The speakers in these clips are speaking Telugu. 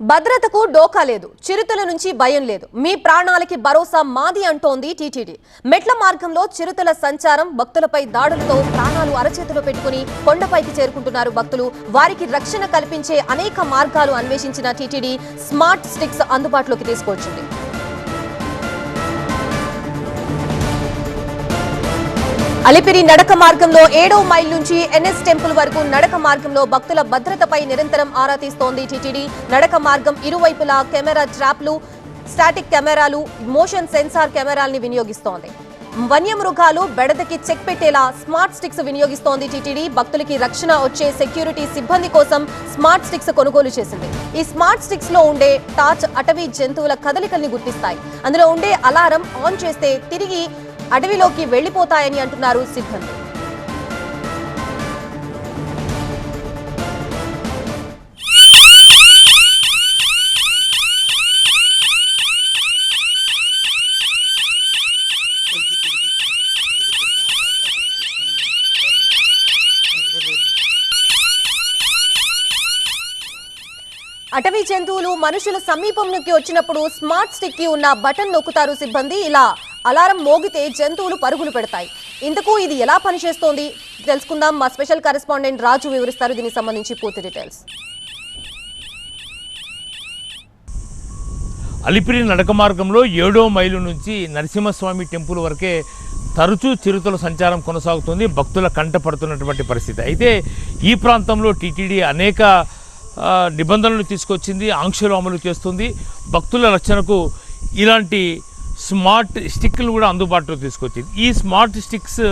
భద్రతకు డోకా లేదు, చిరుతల నుంచి భయం లేదు, మీ ప్రాణాలకి భరోసా మాది అంటోంది టీటీడీ. మెట్ల మార్గంలో చిరుతల సంచారం, భక్తులపై దాడులతో ప్రాణాలు అరచేతిలో పెట్టుకుని కొండపైకి చేరుకుంటున్నారు భక్తులు. వారికి రక్షణ కల్పించే అనేక మార్గాలు అన్వేషించిన టీటీడీ స్మార్ట్ స్టిక్స్ అందుబాటులోకి తీసుకొచ్చింది. అలిపిరి నడక మార్గంలో 7వ మైల్ నుంచి ఎన్ఎస్ టెంపుల్ వరకు నడక మార్గంలో భక్తుల భద్రతపై నిరంతరం ఆరా తీస్తోంది టీటీడీ. నడక మార్గం ఇరువైపులా కెమెరా ట్రాప్లు, స్టాటిక్ కెమెరాలు, మోషన్ సెన్సార్ కెమెరాల్ని వినియోగిస్తోంది. వన్యమృగాలు బెడదకి చెక్ పెట్టేలా స్మార్ట్ స్టిక్స్ వినియోగిస్తోంది టీటీడీ. భక్తులకి రక్షణ వచ్చే సెక్యూరిటీ సిబ్బంది కోసం స్మార్ట్ స్టిక్స్ కొనుగోలు చేసింది. ఈ స్మార్ట్ స్టిక్స్ లో ఉండే టార్చ్ అటవీ జంతువుల కదలికల్ని గుర్తిస్తాయి. అందులో ఉండే అలారం ఆన్ చేస్తే తిరిగి అడవిలోకి వెళ్లిపోతాయని అంటున్నారు సిబ్బంది. అటవీ జంతువులు మనుషుల సమీపంలోకి వచ్చినప్పుడు స్మార్ట్ స్టిక్ కి ఉన్న బటన్ నొక్కుతారు సిబ్బంది. ఇలా అలారం మోగితే జంతువులు పరుగులు పెడతాయి. ఇంతకు ఇది ఎలా పనిచేస్తోంది తెలుసుకుందాం. మా స్పెషల్ కరెస్పాండెంట్ రాజు వివరిస్తారు దీనికి సంబంధించి పూర్తి డీటెయిల్స్. అలిపిరి నడక మార్గంలో 7వ మైలు నుంచి నరసింహస్వామి టెంపుల్ వరకే తరచూ చిరుతల సంచారం కొనసాగుతుంది. భక్తుల కంట పడుతున్నటువంటి పరిస్థితి. అయితే ఈ ప్రాంతంలో టీటీడీ అనేక నిబంధనలు తీసుకొచ్చింది, ఆంక్షలు అమలు చేస్తుంది. భక్తుల రక్షణకు ఇలాంటి స్మార్ట్ స్టిక్లు కూడా అందుబాటులో తీసుకొచ్చింది. ఈ స్మార్ట్ స్టిక్స్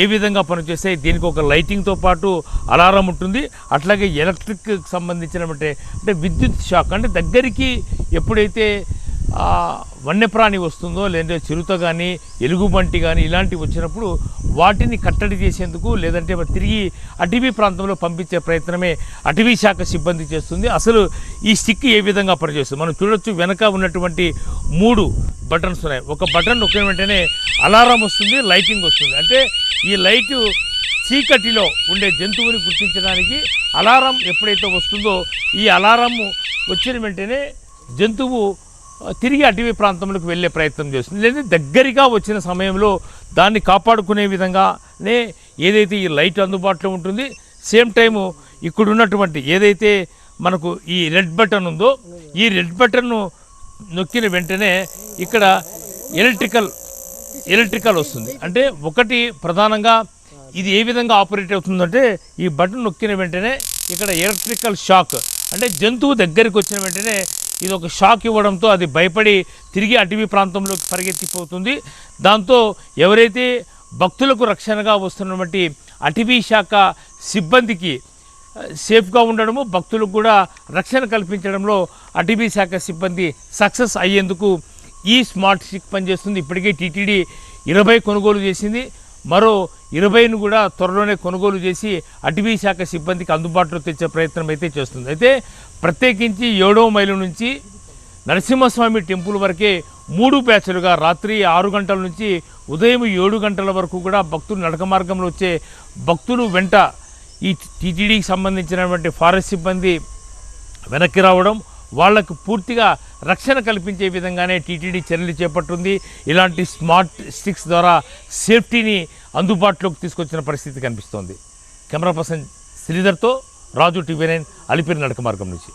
ఏ విధంగా పనిచేస్తాయి, దీనికి ఒక లైటింగ్తో పాటు అలారం ఉంటుంది. అట్లాగే ఎలక్ట్రిక్ సంబంధించినటువంటి అంటే విద్యుత్ షాక్, అంటే దగ్గరికి ఎప్పుడైతే వన్యప్రాణి వస్తుందో లేదంటే చిరుత కానీ ఎలుగుబంటి కానీ ఇలాంటివి వచ్చినప్పుడు వాటిని కట్టడి చేసేందుకు లేదంటే తిరిగి అటవీ ప్రాంతంలో పంపించే ప్రయత్నమే అటవీ శాఖ సిబ్బంది చేస్తుంది. అసలు ఈ స్టిక్ ఏ విధంగా పనిచేస్తుంది మనం చూడొచ్చు. వెనక ఉన్నటువంటి 3 బటన్స్ ఉన్నాయి. ఒక బటన్ నొక్కిన వెంటనే అలారం వస్తుంది, లైటింగ్ వస్తుంది. అంటే ఈ లైటు చీకటిలో ఉండే జంతువుని గుర్తించడానికి అలారం ఎప్పుడైతే వస్తుందో ఈ అలారం వచ్చిన వెంటనే జంతువు తిరిగి అటవీ ప్రాంతంలోకి వెళ్ళే ప్రయత్నం చేస్తుంది. లేదా దగ్గరగా వచ్చిన సమయంలో దాన్ని కాపాడుకునే విధంగానే ఏదైతే ఈ లైట్ అందుబాటులో ఉంటుంది. సేమ్ టైము ఇక్కడ ఉన్నటువంటి ఏదైతే మనకు ఈ రెడ్ బటన్ ఉందో ఈ రెడ్ బటన్ను నొక్కిన వెంటనే ఇక్కడ ఎలక్ట్రికల్ వస్తుంది. అంటే ఒకటి ప్రధానంగా ఇది ఏ విధంగా ఆపరేట్ అవుతుందంటే ఈ బటన్ నొక్కిన వెంటనే ఇక్కడ ఎలక్ట్రికల్ షాక్, అంటే జంతువు దగ్గరికి వచ్చిన వెంటనే ఇది ఒక షాక్ ఇవ్వడంతో అది భయపడి తిరిగి అటవీ ప్రాంతంలోకి పరిగెత్తిపోతుంది. దాంతో ఎవరైతే భక్తులకు రక్షణగా వస్తున్నటువంటి అటవీ శాఖ సిబ్బందికి సేఫ్గా ఉండడము, భక్తులకు కూడా రక్షణ కల్పించడంలో అటవీ శాఖ సిబ్బంది సక్సెస్ అయ్యేందుకు ఈ స్మార్ట్ స్టిక్ పనిచేస్తుంది. ఇప్పటికే టీటీడీ 20 కొనుగోలు చేసింది. మరో 20ను కూడా త్వరలోనే కొనుగోలు చేసి అటవీ శాఖ సిబ్బందికి అందుబాటులో తెచ్చే ప్రయత్నం అయితే చేస్తుంది. అయితే ప్రత్యేకించి 7వ మైలు నుంచి నరసింహస్వామి టెంపుల్ వరకే 3 బ్యాచ్లుగా రాత్రి 6 గంటల నుంచి ఉదయం 7 గంటల వరకు కూడా భక్తులు నడక మార్గంలో వచ్చే భక్తులు వెంట ఈ టీటీడీకి సంబంధించినటువంటి ఫారెస్ట్ సిబ్బంది వెనక్కి రావడం, వాళ్లకు పూర్తిగా రక్షణ కల్పించే విధంగానే టీటీడీ చర్యలు చేపట్టింది. ఇలాంటి స్మార్ట్ స్టిక్స్ ద్వారా సేఫ్టీని అందుబాటులోకి తీసుకొచ్చిన పరిస్థితి కనిపిస్తోంది. కెమెరా పర్సన్ శ్రీధర్తో రాజు, TV9 అలిపిరి నడక మార్గం నుంచి.